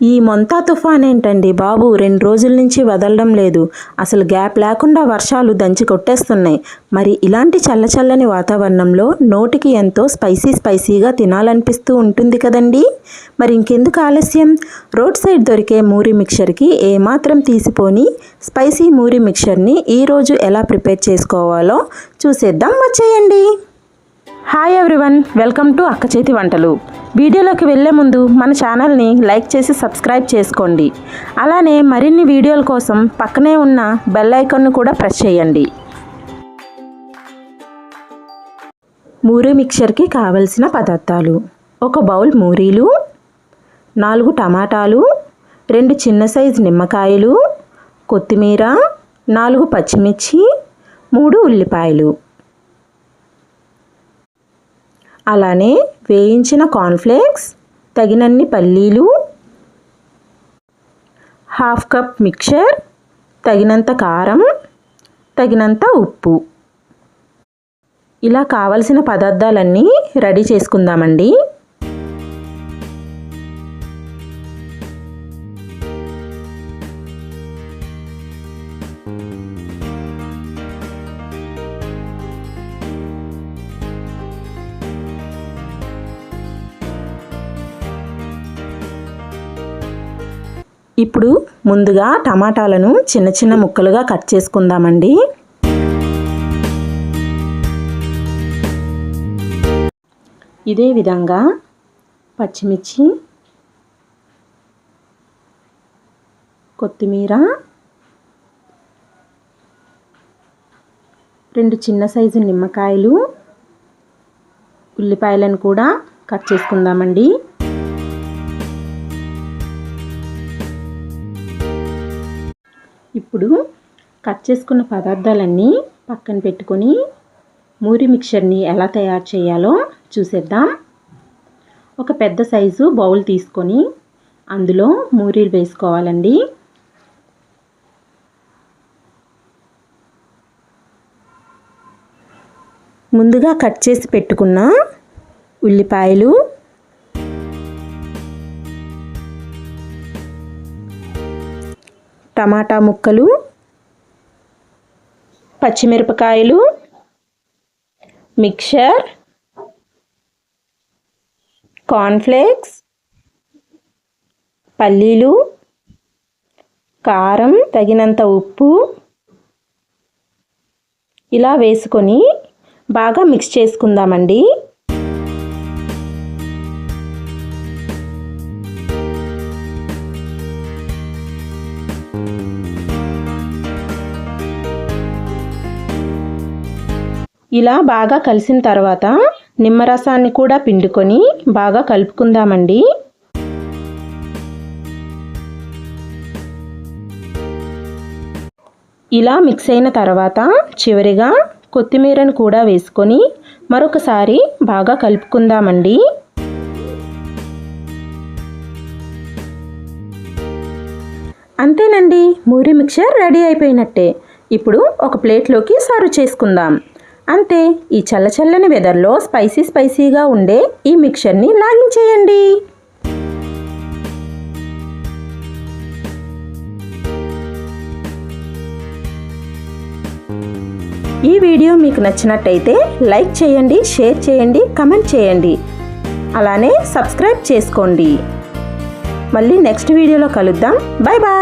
ఈ మొంతా తుఫాన్ ఏంటండి బాబు, 2 రోజుల నుంచి వదలడం లేదు. అసలు గ్యాప్ లేకుండా వర్షాలు దంచి కొట్టేస్తున్నాయి. మరి ఇలాంటి చల్లచల్లని వాతావరణంలో నోటికి ఎంతో స్పైసీగా తినాలనిపిస్తూ ఉంటుంది కదండి. మరి ఇంకెందుకు ఆలస్యం, రోడ్ సైడ్ దొరికే మూరి మిక్చర్కి ఏమాత్రం తీసిపోని స్పైసీ మూరి మిక్చర్ని ఈరోజు ఎలా ప్రిపేర్ చేసుకోవాలో చూసేద్దాం, వచ్చేయండి. హాయ్ ఎవ్రీవన్, వెల్కమ్ టు అక్క చేతి వంటలు. వీడియోలోకి వెళ్ళే ముందు మన ఛానల్ని లైక్ చేసి సబ్స్క్రైబ్ చేసుకోండి. అలానే మరిన్ని వీడియోల కోసం పక్కనే ఉన్న బెల్ ఐకాన్ను కూడా ప్రెస్ చేయండి. మూరీ మిక్చర్కి కావలసిన పదార్థాలు: 1 బౌల్ మూరీలు, 4 టమాటాలు, 2 చిన్న సైజు నిమ్మకాయలు, కొత్తిమీర, 4 పచ్చిమిర్చి, 3 ఉల్లిపాయలు, అలానే వేయించిన కార్న్ఫ్లేక్స్, తగినన్ని పల్లీలు, 1/2 కప్ మిక్చర్, తగినంత కారం, తగినంత ఉప్పు. ఇలా కావలసిన పదార్థాలన్నీ రెడీ చేసుకుందామండి. ఇప్పుడు ముందుగా టమాటాలను చిన్న చిన్న ముక్కలుగా కట్ చేసుకుందామండి. ఇదే విధంగా పచ్చిమిర్చి, కొత్తిమీర, 2 చిన్న సైజు నిమ్మకాయలు, ఉల్లిపాయలను కూడా కట్ చేసుకుందామండి. ఇప్పుడు కట్ చేసుకున్న పదార్థాలన్నీ పక్కన పెట్టుకొని మూరి మిక్చర్ని ఎలా తయారు చేయాలో చూసేద్దాం. ఒక పెద్ద సైజు బౌల్ తీసుకొని అందులో మూరీలు వేసుకోవాలండి. ముందుగా కట్ చేసి పెట్టుకున్న ఉల్లిపాయలు, టమాటా ముక్కలు, పచ్చిమిరపకాయలు, మిక్చర్, కార్న్ఫ్లేక్స్, పల్లీలు, కారం, తగినంత ఉప్పు ఇలా వేసుకొని బాగా మిక్స్ చేసుకుందామండి. ఇలా బాగా కలిసిన తర్వాత నిమ్మరసాన్ని కూడా పిండుకొని బాగా కలుపుకుందామండి. ఇలా మిక్స్ అయిన తర్వాత చివరిగా కొత్తిమీరను కూడా వేసుకొని మరొకసారి బాగా కలుపుకుందామండి. అంతేనండి, మూరీ మిక్చర్ రెడీ అయిపోయినట్టే. ఇప్పుడు ఒక ప్లేట్లోకి సర్వ్ చేసుకుందాం. అంతే, ఈ చల్లచల్లని వెదర్లో స్పైసీగా ఉండే ఈ మిక్చర్ని లాగించేయండి. ఈ వీడియో మీకు నచ్చినట్టయితే లైక్ చేయండి, షేర్ చేయండి, కమెంట్ చేయండి, అలానే సబ్స్క్రైబ్ చేసుకోండి. మళ్ళీ నెక్స్ట్ వీడియోలో కలుద్దాం. Bye bye.